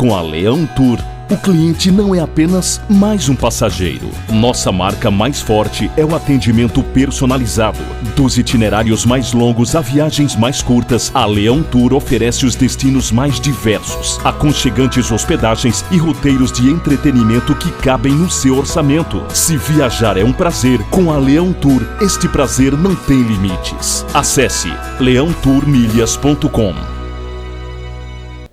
Com a Leão Tour, o cliente não é apenas mais um passageiro. Nossa marca mais forte é o atendimento personalizado. Dos itinerários mais longos a viagens mais curtas, a Leão Tour oferece os destinos mais diversos, aconchegantes hospedagens e roteiros de entretenimento que cabem no seu orçamento. Se viajar é um prazer, com a Leão Tour, este prazer não tem limites. Acesse leãotourmilhas.com.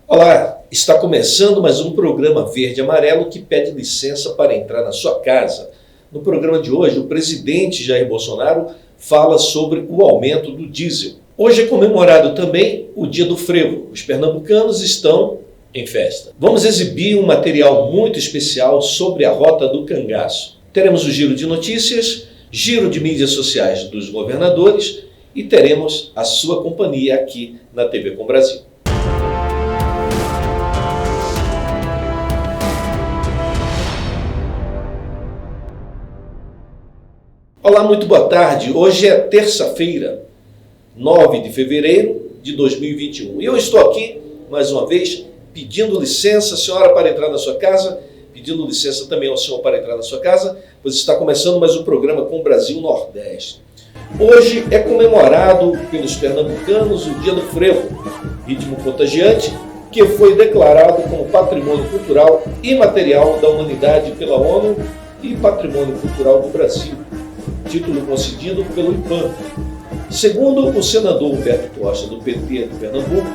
Olá! Está começando mais um programa Verde e Amarelo que pede licença para entrar na sua casa. No programa de hoje, o presidente Jair Bolsonaro fala sobre o aumento do diesel. Hoje é comemorado também o Dia do Frevo. Os pernambucanos estão em festa. Vamos exibir um material muito especial sobre a Rota do Cangaço. Teremos o giro de notícias, giro de mídias sociais dos governadores e teremos a sua companhia aqui na TV Com Brasil. Olá, muito boa tarde. Hoje é terça-feira, 9 de fevereiro de 2021. E eu estou aqui, mais uma vez, pedindo licença, senhora, para entrar na sua casa, pedindo licença também ao senhor para entrar na sua casa, pois está começando mais um programa Com Brasil Nordeste. Hoje é comemorado pelos pernambucanos o Dia do Frevo, ritmo contagiante, que foi declarado como Patrimônio Cultural Imaterial da Humanidade pela ONU e Patrimônio Cultural do Brasil. Título concedido pelo IPAM. Segundo o senador Humberto Costa, do PT de Pernambuco,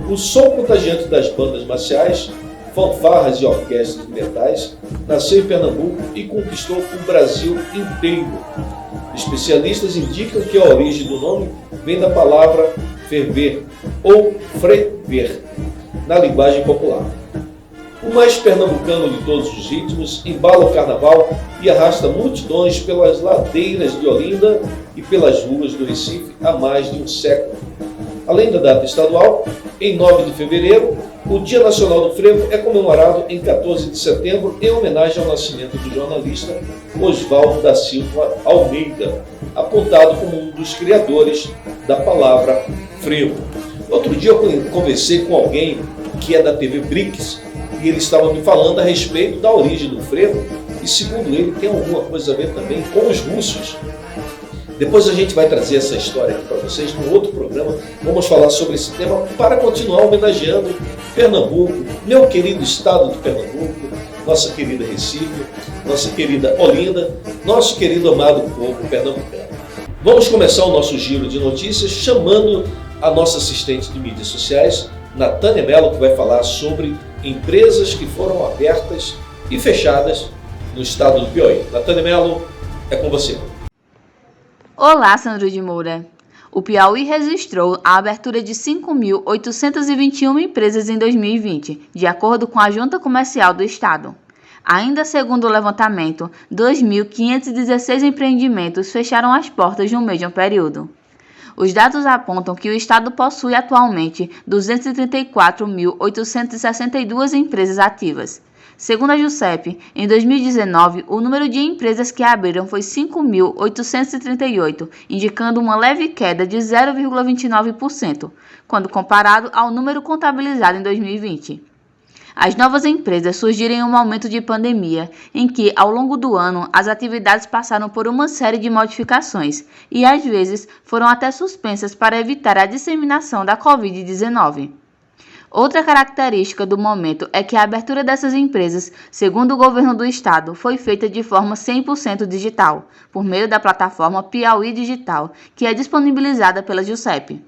o som contagiante das bandas marciais, fanfarras e orquestras de metais nasceu em Pernambuco e conquistou o Brasil inteiro. Especialistas indicam que a origem do nome vem da palavra ferver ou frever, na linguagem popular. O mais pernambucano de todos os ritmos embala o carnaval e arrasta multidões pelas ladeiras de Olinda e pelas ruas do Recife há mais de um século. Além da data estadual, em 9 de fevereiro, o Dia Nacional do Frevo é comemorado em 14 de setembro em homenagem ao nascimento do jornalista Oswaldo da Silva Almeida, apontado como um dos criadores da palavra frevo. Outro dia eu conversei com alguém que é da TV BRICS, e ele estava me falando a respeito da origem do frevo, e segundo ele tem alguma coisa a ver também com os russos. Depois a gente vai trazer essa história aqui para vocês num outro programa. Vamos falar sobre esse tema para continuar homenageando Pernambuco, meu querido estado de Pernambuco, nossa querida Recife, nossa querida Olinda, nosso querido amado povo pernambucano. Vamos começar o nosso giro de notícias chamando a nossa assistente de mídias sociais, Natânia Mello, que vai falar sobre empresas que foram abertas e fechadas no estado do Piauí. Natânia Mello, é com você. Olá, Sandro de Moura. O Piauí registrou a abertura de 5.821 empresas em 2020, de acordo com a Junta Comercial do Estado. Ainda segundo o levantamento, 2.516 empreendimentos fecharam as portas no mesmo período. Os dados apontam que o Estado possui atualmente 234.862 empresas ativas. Segundo a JUSEP, em 2019, o número de empresas que abriram foi 5.838, indicando uma leve queda de 0,29%, quando comparado ao número contabilizado em 2020. As novas empresas surgiram em um momento de pandemia, em que, ao longo do ano, as atividades passaram por uma série de modificações e, às vezes, foram até suspensas para evitar a disseminação da Covid-19. Outra característica do momento é que a abertura dessas empresas, segundo o governo do estado, foi feita de forma 100% digital, por meio da plataforma Piauí Digital, que é disponibilizada pela JUSEP.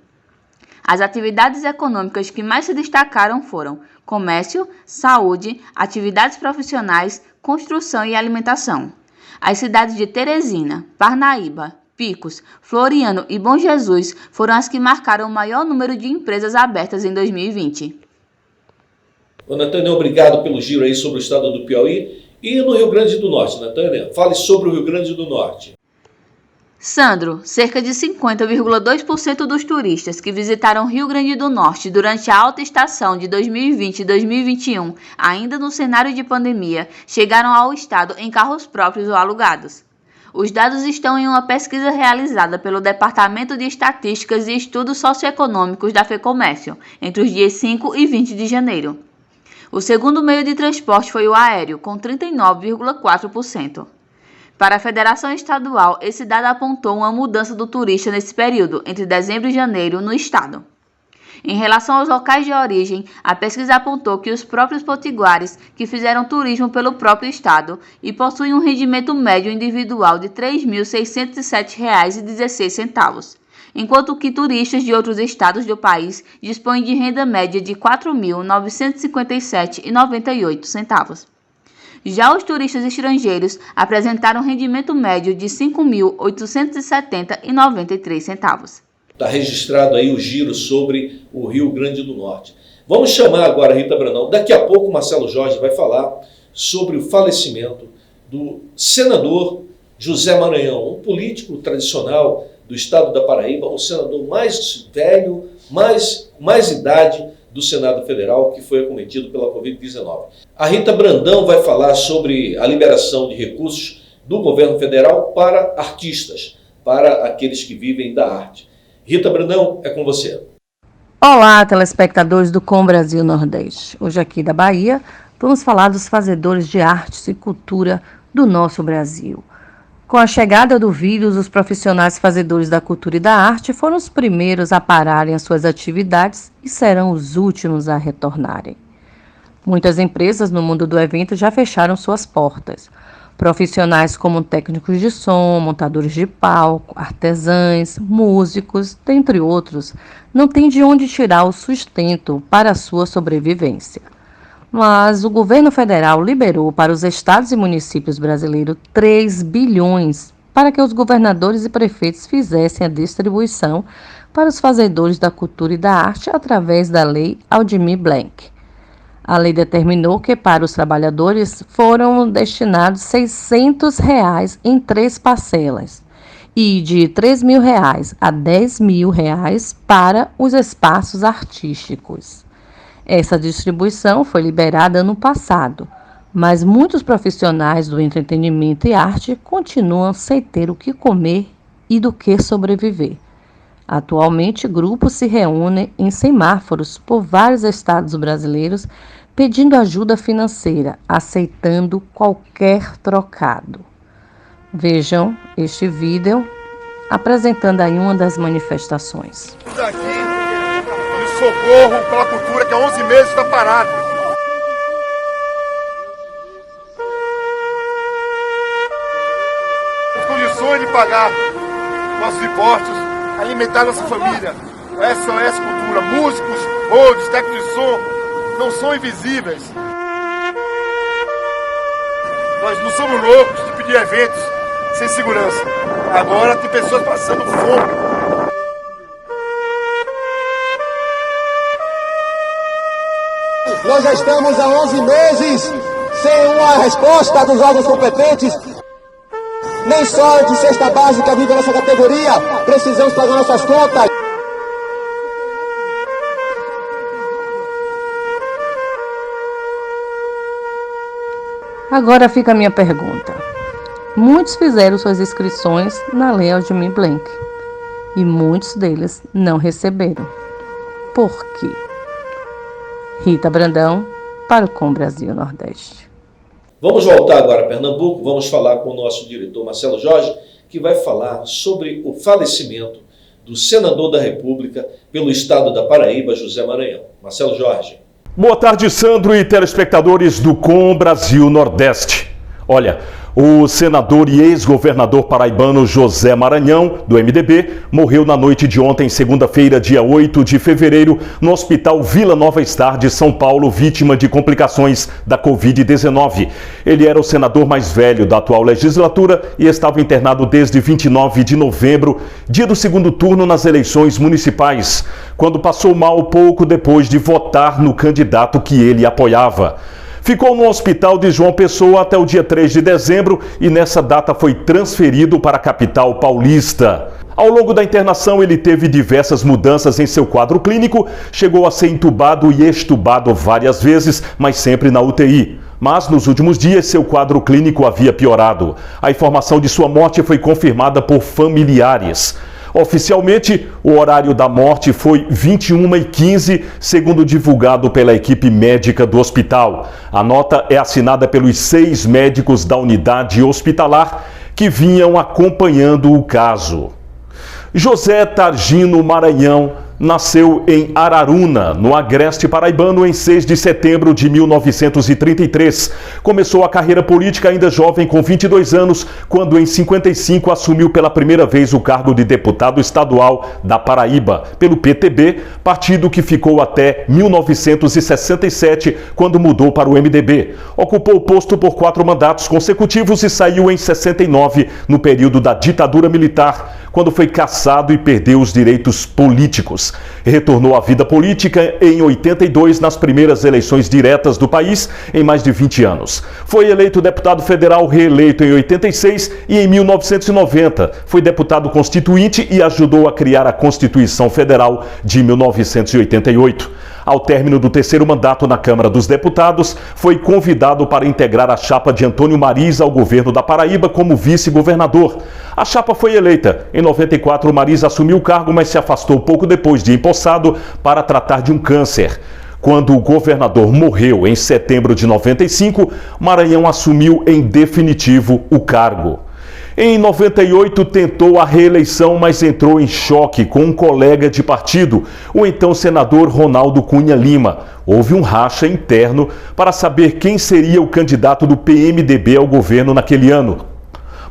As atividades econômicas que mais se destacaram foram comércio, saúde, atividades profissionais, construção e alimentação. As cidades de Teresina, Parnaíba, Picos, Floriano e Bom Jesus foram as que marcaram o maior número de empresas abertas em 2020. Natânia, obrigado pelo giro aí sobre o estado do Piauí e no Rio Grande do Norte. Natânia, fale sobre o Rio Grande do Norte. Sandro, cerca de 50,2% dos turistas que visitaram Rio Grande do Norte durante a alta estação de 2020 e 2021, ainda no cenário de pandemia, chegaram ao estado em carros próprios ou alugados. Os dados estão em uma pesquisa realizada pelo Departamento de Estatísticas e Estudos Socioeconômicos da FEComércio, entre os dias 5 e 20 de janeiro. O segundo meio de transporte foi o aéreo, com 39,4%. Para a Federação Estadual, esse dado apontou uma mudança do turista nesse período, entre dezembro e janeiro, no estado. Em relação aos locais de origem, a pesquisa apontou que os próprios potiguares que fizeram turismo pelo próprio estado e possuem um rendimento médio individual de R$ 3.607,16, enquanto que turistas de outros estados do país dispõem de renda média de R$ 4.957,98. Já os turistas estrangeiros apresentaram um rendimento médio de R$ 5.870,93. Está registrado aí o giro sobre o Rio Grande do Norte. Vamos chamar agora a Rita Brandão. Daqui a pouco o Marcelo Jorge vai falar sobre o falecimento do senador José Maranhão, um político tradicional do estado da Paraíba, o senador mais velho, mais idade do Senado Federal, que foi acometido pela Covid-19. A Rita Brandão vai falar sobre a liberação de recursos do governo federal para artistas, para aqueles que vivem da arte. Rita Brandão, é com você. Olá, telespectadores do Com Brasil Nordeste. Hoje aqui da Bahia, vamos falar dos fazedores de artes e cultura do nosso Brasil. Com a chegada do vírus, os profissionais fazedores da cultura e da arte foram os primeiros a pararem as suas atividades e serão os últimos a retornarem. Muitas empresas no mundo do evento já fecharam suas portas. Profissionais como técnicos de som, montadores de palco, artesãos, músicos, dentre outros, não têm de onde tirar o sustento para a sua sobrevivência. Mas o governo federal liberou para os estados e municípios brasileiros 3 bilhões para que os governadores e prefeitos fizessem a distribuição para os fazedores da cultura e da arte através da Lei Aldir Blanc. A lei determinou que para os trabalhadores foram destinados R$ 600 em 3 parcelas e de R$ 3.000 a R$ 10.000 para os espaços artísticos. Essa distribuição foi liberada ano passado, mas muitos profissionais do entretenimento e arte continuam sem ter o que comer e do que sobreviver. Atualmente, grupos se reúnem em semáforos por vários estados brasileiros pedindo ajuda financeira, aceitando qualquer trocado. Vejam este vídeo apresentando aí uma das manifestações. Aqui de socorro pela cultura que há 11 meses está parado. As condições de pagar nossos impostos, alimentar nossa família. SOS Cultura, músicos, rodos, técnicos de som, não são invisíveis. Nós não somos loucos de pedir eventos sem segurança. Agora tem pessoas passando fome. Nós já estamos há 11 meses sem uma resposta dos órgãos competentes. Nem só de cesta básica vive a nossa categoria. Precisamos pagar nossas contas. Agora fica a minha pergunta. Muitos fizeram suas inscrições na Lei Aldir Blanc e muitos deles não receberam. Por quê? Rita Brandão, para o Com Brasil Nordeste. Vamos voltar agora a Pernambuco, vamos falar com o nosso diretor Marcelo Jorge, que vai falar sobre o falecimento do senador da República pelo estado da Paraíba, José Maranhão. Marcelo Jorge. Boa tarde, Sandro e telespectadores do Com Brasil Nordeste. Olha, o senador e ex-governador paraibano José Maranhão, do MDB, morreu na noite de ontem, segunda-feira, dia 8 de fevereiro, no Hospital Vila Nova Star de São Paulo, vítima de complicações da Covid-19. Ele era o senador mais velho da atual legislatura e estava internado desde 29 de novembro, dia do segundo turno nas eleições municipais, quando passou mal pouco depois de votar no candidato que ele apoiava. Ficou no hospital de João Pessoa até o dia 3 de dezembro e nessa data foi transferido para a capital paulista. Ao longo da internação, ele teve diversas mudanças em seu quadro clínico, chegou a ser entubado e extubado várias vezes, mas sempre na UTI. Mas nos últimos dias, seu quadro clínico havia piorado. A informação de sua morte foi confirmada por familiares. Oficialmente, o horário da morte foi 21h15, segundo divulgado pela equipe médica do hospital. A nota é assinada pelos 6 médicos da unidade hospitalar que vinham acompanhando o caso. José Targino Maranhão nasceu em Araruna, no Agreste Paraibano, em 6 de setembro de 1933. Começou a carreira política ainda jovem, com 22 anos, quando em 55 assumiu pela primeira vez o cargo de deputado estadual da Paraíba, pelo PTB, partido que ficou até 1967, quando mudou para o MDB. Ocupou o posto por 4 mandatos consecutivos e saiu em 69, no período da ditadura militar, quando foi cassado e perdeu os direitos políticos. Retornou à vida política em 82, nas primeiras eleições diretas do país em mais de 20 anos. Foi eleito deputado federal, reeleito em 86 e em 1990 foi deputado constituinte e ajudou a criar a Constituição Federal de 1988. Ao término do 3º mandato na Câmara dos Deputados, foi convidado para integrar a chapa de Antônio Mariz ao governo da Paraíba como vice-governador. A chapa foi eleita. Em 94, Mariz assumiu o cargo, mas se afastou pouco depois de empossado para tratar de um câncer. Quando o governador morreu em setembro de 95, Maranhão assumiu em definitivo o cargo. Em 98, tentou a reeleição, mas entrou em choque com um colega de partido, o então senador Ronaldo Cunha Lima. Houve um racha interno para saber quem seria o candidato do PMDB ao governo naquele ano.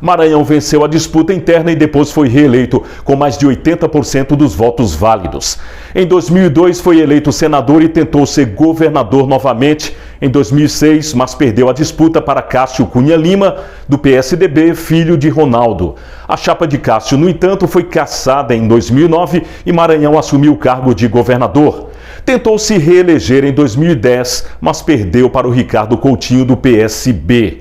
Maranhão venceu a disputa interna e depois foi reeleito com mais de 80% dos votos válidos. Em 2002 foi eleito senador e tentou ser governador novamente em 2006, mas perdeu a disputa para Cássio Cunha Lima, do PSDB, filho de Ronaldo. A chapa de Cássio, no entanto, foi cassada em 2009 e Maranhão assumiu o cargo de governador. Tentou se reeleger em 2010, mas perdeu para o Ricardo Coutinho, do PSB.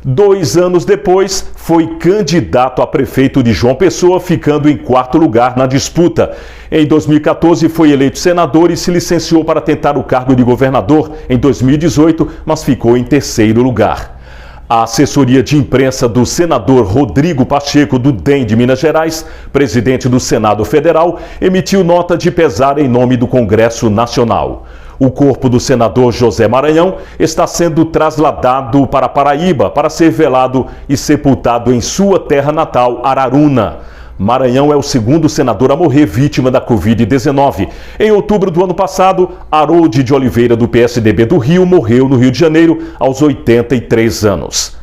2 anos depois, foi candidato a prefeito de João Pessoa, ficando em 4º lugar na disputa. Em 2014, foi eleito senador e se licenciou para tentar o cargo de governador em 2018, mas ficou em 3º lugar. A assessoria de imprensa do senador Rodrigo Pacheco, do DEM de Minas Gerais, presidente do Senado Federal, emitiu nota de pesar em nome do Congresso Nacional. O corpo do senador José Maranhão está sendo trasladado para Paraíba para ser velado e sepultado em sua terra natal, Araruna. Maranhão é o 2º senador a morrer vítima da Covid-19. Em outubro do ano passado, Harold de Oliveira, do PSDB do Rio, morreu no Rio de Janeiro aos 83 anos.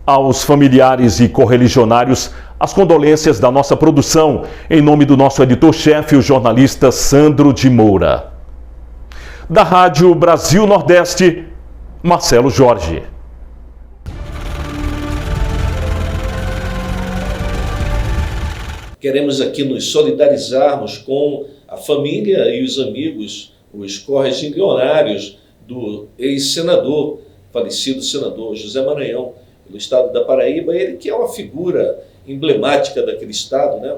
Aos familiares e correligionários, as condolências da nossa produção, em nome do nosso editor-chefe, o jornalista Sandro de Moura. Da Rádio Brasil Nordeste, Marcelo Jorge. Queremos aqui nos solidarizarmos com a família e os amigos, os correligionários do ex-senador, falecido senador José Maranhão, pelo estado da Paraíba, ele que é uma figura emblemática daquele estado, né?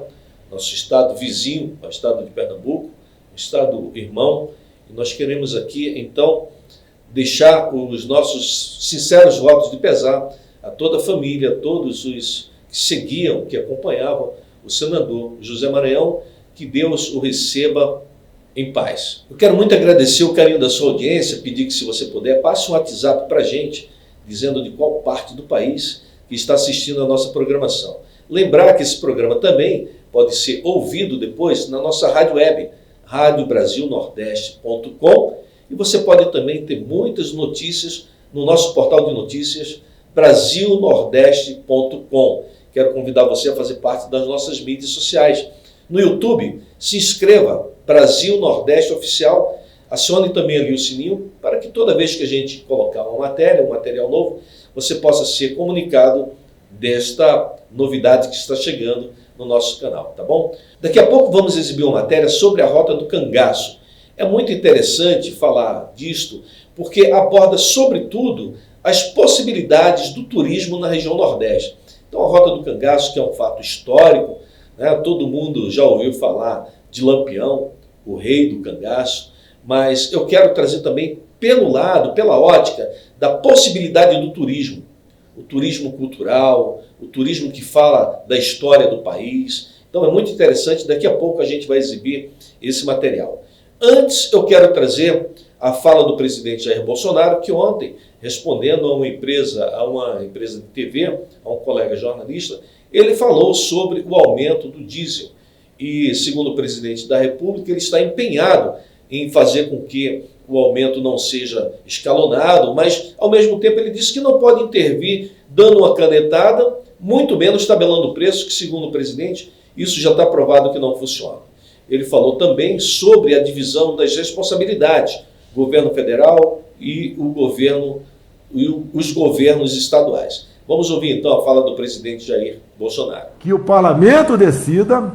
Nosso estado vizinho, o estado de Pernambuco, o estado irmão. E nós queremos aqui, então, deixar os nossos sinceros votos de pesar a toda a família, a todos os que seguiam, que acompanhavam o senador José Maranhão, que Deus o receba em paz. Eu quero muito agradecer o carinho da sua audiência, pedir que, se você puder, passe um WhatsApp para a gente, dizendo de qual parte do país que está assistindo a nossa programação. Lembrar que esse programa também pode ser ouvido depois na nossa rádio web, radiobrasilnordeste.com, e você pode também ter muitas notícias no nosso portal de notícias, brasilnordeste.com. Quero convidar você a fazer parte das nossas mídias sociais. No YouTube, se inscreva, Brasil Nordeste Oficial, acione também ali o sininho, para que toda vez que a gente colocar uma matéria, um material novo, você possa ser comunicado desta novidade que está chegando no nosso canal, tá bom? Daqui a pouco vamos exibir uma matéria sobre a Rota do Cangaço. É muito interessante falar disto, porque aborda, sobretudo, as possibilidades do turismo na região Nordeste. Então, a Rota do Cangaço, que é um fato histórico, né? Todo mundo já ouviu falar de Lampião, o rei do cangaço, mas eu quero trazer também pelo lado, pela ótica, da possibilidade do turismo. O turismo cultural, o turismo que fala da história do país, Então é muito interessante, daqui a pouco a gente vai exibir esse material. Antes eu quero trazer a fala do presidente Jair Bolsonaro, que ontem, respondendo a uma empresa de TV, a um colega jornalista, ele falou sobre o aumento do diesel. E, segundo o presidente da República, ele está empenhado em fazer com que o aumento não seja escalonado, mas, ao mesmo tempo, ele disse que não pode intervir dando uma canetada, muito menos tabelando o preço, que, segundo o presidente, isso já está provado que não funciona. Ele falou também sobre a divisão das responsabilidades, governo federal e os governos estaduais. Vamos ouvir, então, a fala do presidente Jair Bolsonaro. Que o parlamento decida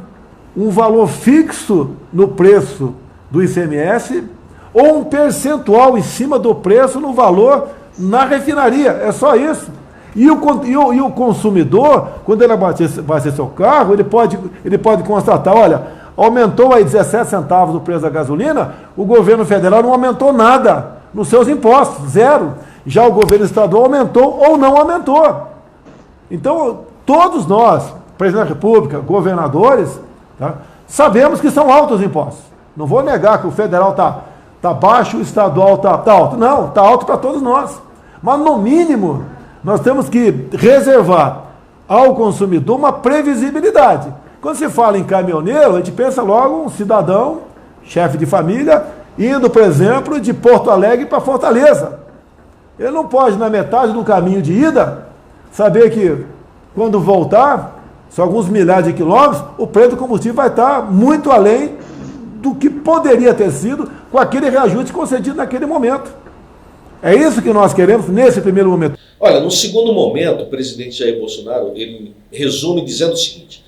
um valor fixo no preço do ICMS ou um percentual em cima do preço no valor na refinaria. É só isso. E o consumidor, quando ele abastecer seu carro, ele pode constatar, olha, aumentou aí 17 centavos o preço da gasolina, o governo federal não aumentou nada nos seus impostos, zero. Já o governo estadual aumentou ou não aumentou. Então, todos nós, presidente da República, governadores, tá, sabemos que são altos os impostos. Não vou negar que o federal está baixo, o estadual está alto. Não, está alto para todos nós. Mas, no mínimo, nós temos que reservar ao consumidor uma previsibilidade. Quando se fala em caminhoneiro, a gente pensa logo um cidadão, chefe de família, indo, por exemplo, de Porto Alegre para Fortaleza. Ele não pode, na metade do caminho de ida, saber que, quando voltar, são alguns milhares de quilômetros, o preço do combustível vai estar muito além do que poderia ter sido com aquele reajuste concedido naquele momento. É isso que nós queremos nesse primeiro momento. Olha, no segundo momento, o presidente Jair Bolsonaro, ele resume dizendo o seguinte: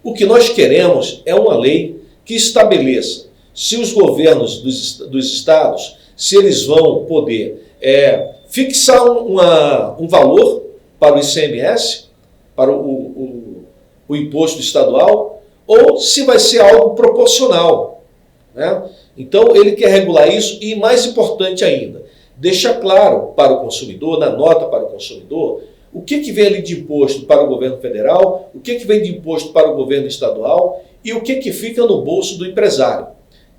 o que nós queremos é uma lei que estabeleça se os governos dos estados, se eles vão poder fixar um valor para o ICMS, para o imposto estadual, ou se vai ser algo proporcional, né? Então ele quer regular isso e, mais importante ainda, deixar claro para o consumidor, na nota para o consumidor, o que vem ali de imposto para o governo federal, o que vem de imposto para o governo estadual e o que fica no bolso do empresário.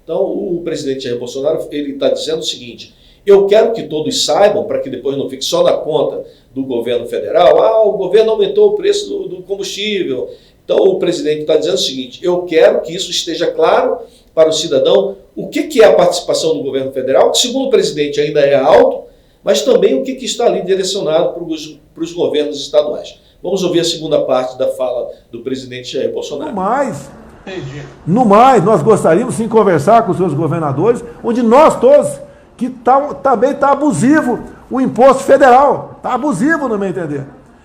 Então o presidente Jair Bolsonaro está dizendo o seguinte: eu quero que todos saibam, para que depois não fique só na conta do governo federal, o governo aumentou o preço do combustível. Então o presidente está dizendo o seguinte: eu quero que isso esteja claro para o cidadão, o que é a participação do governo federal, que segundo o presidente ainda é alto, mas também o que está ali direcionado para os governos estaduais. Vamos ouvir a segunda parte da fala do presidente Jair Bolsonaro. No mais, nós gostaríamos sim conversar com os seus governadores, onde nós todos, que também está abusivo o imposto federal, está abusivo no meu entender.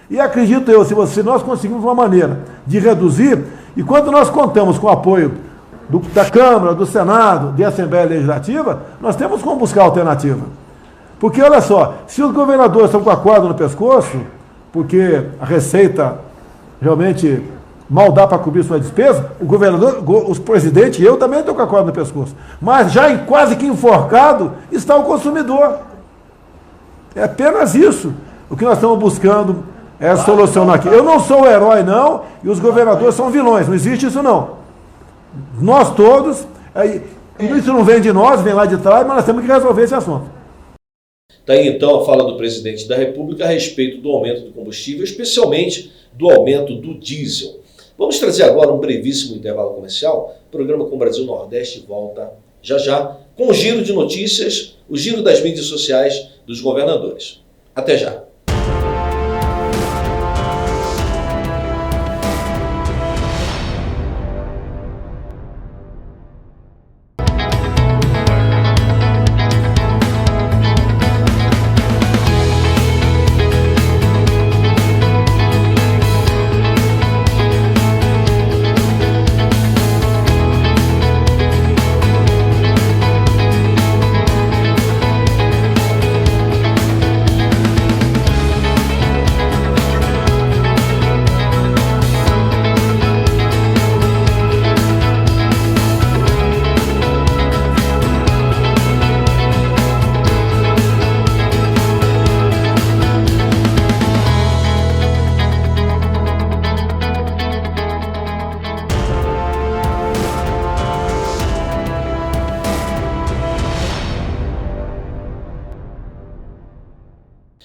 E acredito eu, se nós conseguimos uma maneira de reduzir, e quando nós contamos com o apoio da Câmara, do Senado, da Assembleia Legislativa, nós temos como buscar alternativa. Porque, olha só, se os governadores estão com a corda no pescoço, porque a Receita realmente mal dá para cobrir sua despesa, o governador, os presidentes e eu também estou com a corda no pescoço. Mas já quase que enforcado está o consumidor. É apenas isso o que nós estamos buscando solucionar aqui. Eu não sou o herói, não, e os governadores são vilões. Não existe isso, não. Nós todos, isso não vem de nós, vem lá de trás, mas nós temos que resolver esse assunto. Está aí então a fala do presidente da República a respeito do aumento do combustível, especialmente do aumento do diesel. Vamos trazer agora um brevíssimo intervalo comercial. O programa Com Brasil Nordeste volta já com o giro de notícias, o giro das mídias sociais dos governadores. Até já.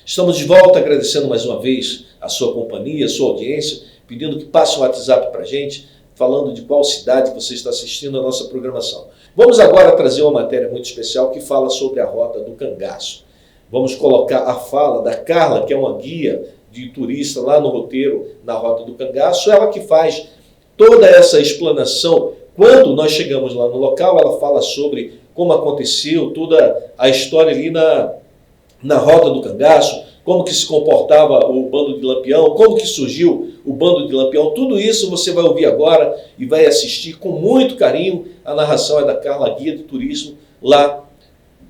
Estamos de volta, agradecendo mais uma vez a sua companhia, a sua audiência, pedindo que passe um WhatsApp para a gente, falando de qual cidade você está assistindo a nossa programação. Vamos agora trazer uma matéria muito especial que fala sobre a Rota do Cangaço. Vamos colocar a fala da Carla, que é uma guia de turista lá no roteiro na Rota do Cangaço, ela que faz toda essa explanação. Quando nós chegamos lá no local, ela fala sobre como aconteceu, toda a história ali na Rota do Cangaço, como que se comportava o bando de Lampião, como que surgiu o bando de Lampião. Tudo isso você vai ouvir agora e vai assistir com muito carinho. A narração é da Carla, guia de turismo lá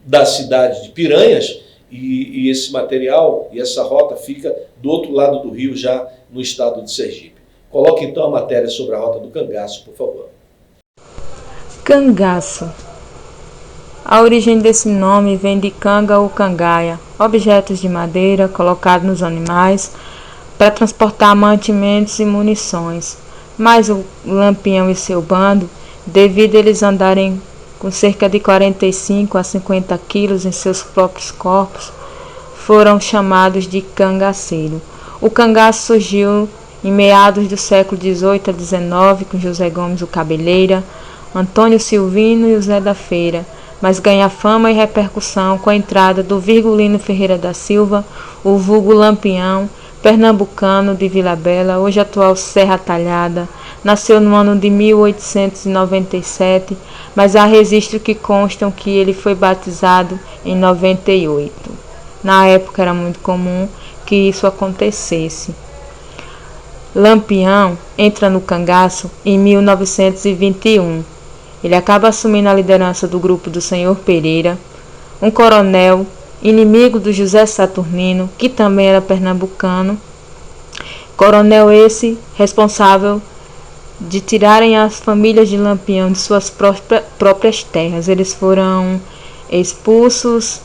da cidade de Piranhas, e esse material e essa rota fica do outro lado do rio, já no estado de Sergipe. Coloque então a matéria sobre a Rota do Cangaço, por favor. Cangaço. A origem desse nome vem de canga ou cangaia, objetos de madeira colocados nos animais para transportar mantimentos e munições. Mas o Lampião e seu bando, devido a eles andarem com cerca de 45 a 50 quilos em seus próprios corpos, foram chamados de cangaceiro. O cangaço surgiu em meados do século XVIII a XIX com José Gomes o Cabeleira, Antônio Silvino e o Zé da Feira, mas ganha fama e repercussão com a entrada do Virgulino Ferreira da Silva, o vulgo Lampião, pernambucano de Vila Bela, hoje atual Serra Talhada. Nasceu no ano de 1897, mas há registros que constam que ele foi batizado em 98. Na época era muito comum que isso acontecesse. Lampião entra no cangaço em 1921. Ele acaba assumindo a liderança do grupo do Senhor Pereira, um coronel, inimigo do José Saturnino, que também era pernambucano. Coronel esse responsável de tirarem as famílias de Lampião de suas próprias terras. Eles foram expulsos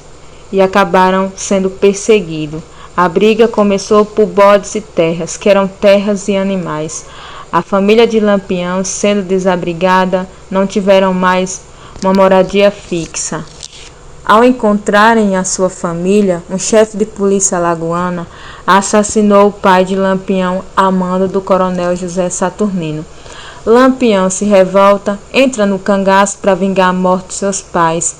e acabaram sendo perseguidos. A briga começou por bodes e terras, que eram terras e animais. A família de Lampião, sendo desabrigada, não tiveram mais uma moradia fixa. Ao encontrarem a sua família, um chefe de polícia alagoana assassinou o pai de Lampião a mando do coronel José Saturnino. Lampião se revolta, entra no cangaço para vingar a morte de seus pais.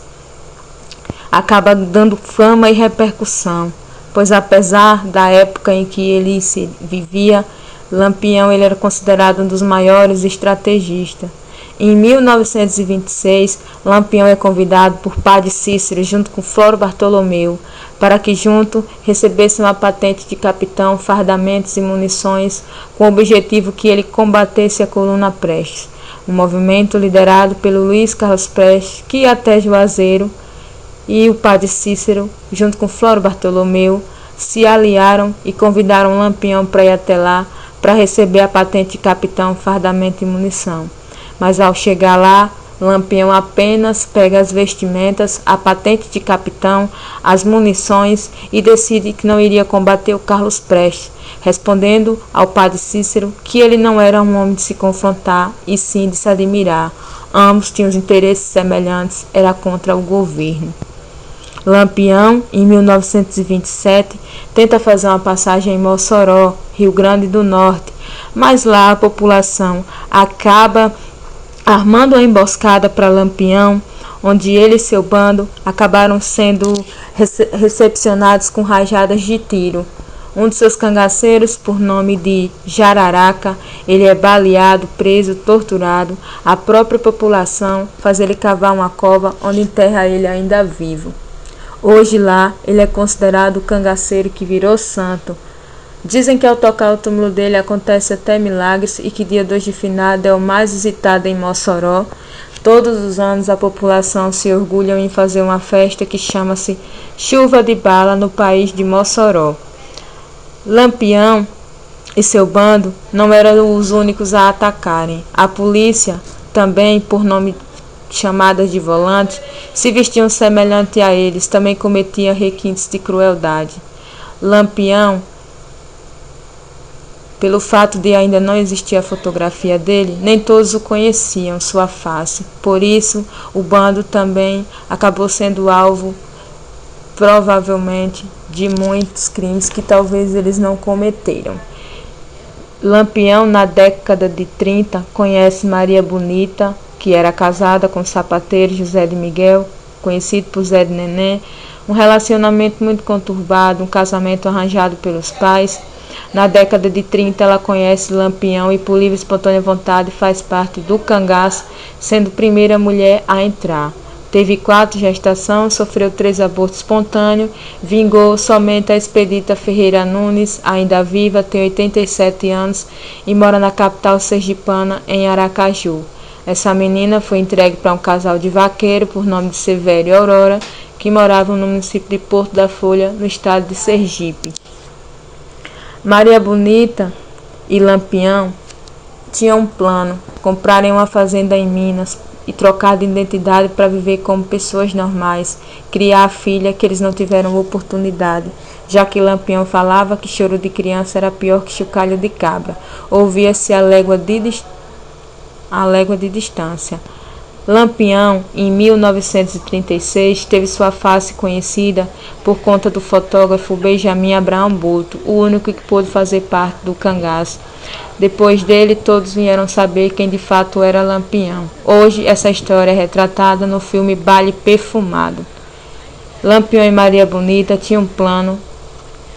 Acaba dando fama e repercussão, pois apesar da época em que ele se vivia, Lampião ele era considerado um dos maiores estrategistas. Em 1926, Lampião é convidado por Padre Cícero, junto com Floro Bartolomeu, para que junto recebessem uma patente de capitão, fardamentos e munições, com o objetivo que ele combatesse a coluna Prestes, um movimento liderado pelo Luiz Carlos Prestes, que ia até Juazeiro, e o Padre Cícero, junto com Floro Bartolomeu, se aliaram e convidaram Lampião para ir até lá, para receber a patente de capitão, fardamento e munição. Mas ao chegar lá, Lampião apenas pega as vestimentas, a patente de capitão, as munições e decide que não iria combater o Carlos Prestes, respondendo ao Padre Cícero que ele não era um homem de se confrontar e sim de se admirar. Ambos tinham os interesses semelhantes, era contra o governo. Lampião, em 1927, tenta fazer uma passagem em Mossoró, Rio Grande do Norte, mas lá a população acaba armando uma emboscada para Lampião, onde ele e seu bando acabaram sendo recepcionados com rajadas de tiro. Um de seus cangaceiros, por nome de Jararaca, ele é baleado, preso, torturado. A própria população faz ele cavar uma cova onde enterra ele ainda vivo. Hoje lá ele é considerado o cangaceiro que virou santo. Dizem que ao tocar o túmulo dele acontece até milagres e que dia 2 de finado é o mais visitado em Mossoró. Todos os anos a população se orgulha em fazer uma festa que chama-se Chuva de Bala no país de Mossoró. Lampião e seu bando não eram os únicos a atacarem. A polícia, também por nome chamadas de volantes, se vestiam semelhante a eles, também cometiam requintes de crueldade. Lampião, pelo fato de ainda não existir a fotografia dele, nem todos o conheciam sua face. Por isso, o bando também acabou sendo alvo, provavelmente, de muitos crimes que talvez eles não cometeram. Lampião, na década de 30, conhece Maria Bonita, que era casada com o sapateiro José de Miguel, conhecido por Zé de Neném. Um relacionamento muito conturbado, um casamento arranjado pelos pais. Na década de 30, ela conhece Lampião e, por livre e espontânea vontade, faz parte do cangaço, sendo a primeira mulher a entrar. Teve 4 gestações, sofreu 3 abortos espontâneos, vingou somente a Expedita Ferreira Nunes, ainda viva, tem 87 anos e mora na capital sergipana, em Aracaju. Essa menina foi entregue para um casal de vaqueiro por nome de Severo e Aurora, que moravam no município de Porto da Folha, no estado de Sergipe. Maria Bonita e Lampião tinham um plano: comprarem uma fazenda em Minas e trocar de identidade para viver como pessoas normais, criar a filha que eles não tiveram oportunidade, já que Lampião falava que choro de criança era pior que chocalho de cabra, ouvia-se a légua de distância. Lampião, em 1936, teve sua face conhecida por conta do fotógrafo Benjamin Abraham Boto, o único que pôde fazer parte do cangaço. Depois dele, todos vieram saber quem de fato era Lampião. Hoje, essa história é retratada no filme Baile Perfumado. Lampião e Maria Bonita tinham um plano: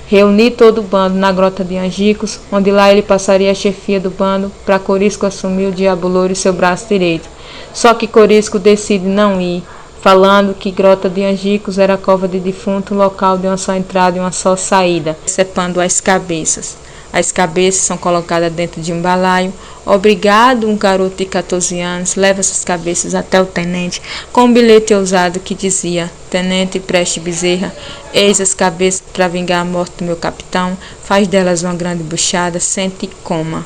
reunir todo o bando na Grota de Angicos, onde lá ele passaria a chefia do bando para Corisco assumir o Diabo Louro e seu braço direito. Só que Corisco decide não ir, falando que Grota de Angicos era a cova de defunto, local de uma só entrada e uma só saída, excepando as cabeças. As cabeças são colocadas dentro de um balaio. Obrigado, um garoto de 14 anos leva essas cabeças até o tenente com um bilhete ousado que dizia: Tenente Preste Bezerra, eis as cabeças para vingar a morte do meu capitão, faz delas uma grande buchada, sente e coma.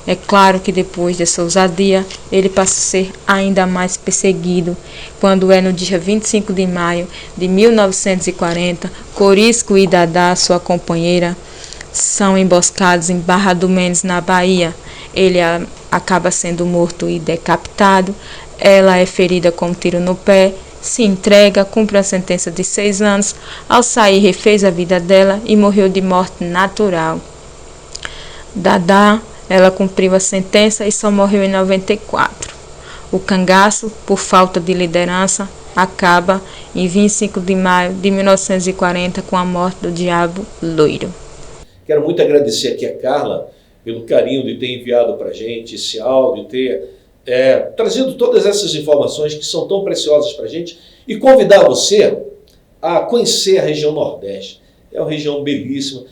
É claro que depois dessa ousadia, ele passa a ser ainda mais perseguido, quando é no dia 25 de maio de 1940, Corisco e Dadá, sua companheira, são emboscados em Barra do Mendes, na Bahia. Ele acaba sendo morto e decapitado, ela é ferida com um tiro no pé, se entrega, cumpre a sentença de 6 anos, ao sair refez a vida dela e morreu de morte natural. Dadá, ela cumpriu a sentença e só morreu em 94. O cangaço, por falta de liderança, acaba em 25 de maio de 1940 com a morte do Diabo Loiro. Quero muito agradecer aqui a Carla pelo carinho de ter enviado para a gente esse áudio, ter trazido todas essas informações que são tão preciosas para a gente e convidar você a conhecer a região Nordeste. É uma região belíssima.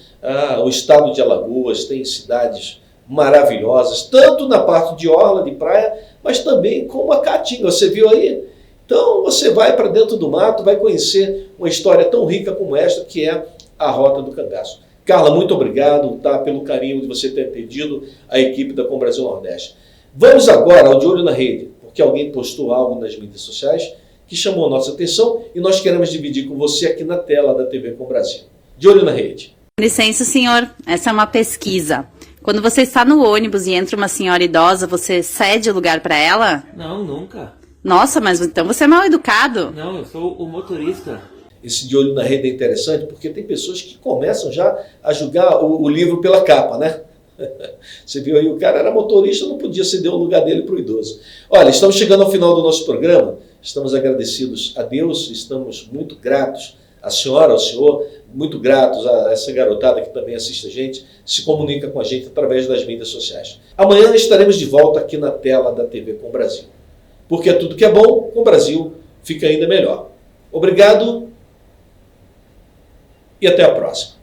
O estado de Alagoas tem cidades maravilhosas, tanto na parte de orla, de praia, mas também como a Caatinga, você viu aí? Então você vai para dentro do mato, vai conhecer uma história tão rica como esta, que é a Rota do Cangaço. Carla, muito obrigado, pelo carinho de você ter atendido a equipe da Com Brasil Nordeste. Vamos agora ao De Olho na Rede, porque alguém postou algo nas mídias sociais que chamou a nossa atenção e nós queremos dividir com você aqui na tela da TV Com Brasil. De Olho na Rede. Com licença, senhor, essa é uma pesquisa. Quando você está no ônibus e entra uma senhora idosa, você cede o lugar para ela? Não, nunca. Nossa, mas então você é mal educado. Não, eu sou o motorista. Esse De Olho na Rede é interessante porque tem pessoas que começam já a julgar o livro pela capa, né? Você viu aí, o cara era motorista, não podia ceder o lugar dele para o idoso. Olha, estamos chegando ao final do nosso programa, estamos agradecidos a Deus, estamos muito gratos à senhora, ao senhor, muito gratos a essa garotada que também assiste a gente, se comunica com a gente através das mídias sociais. Amanhã estaremos de volta aqui na tela da TV Com Brasil. Porque tudo que é bom, com o Brasil fica ainda melhor. Obrigado e até a próxima.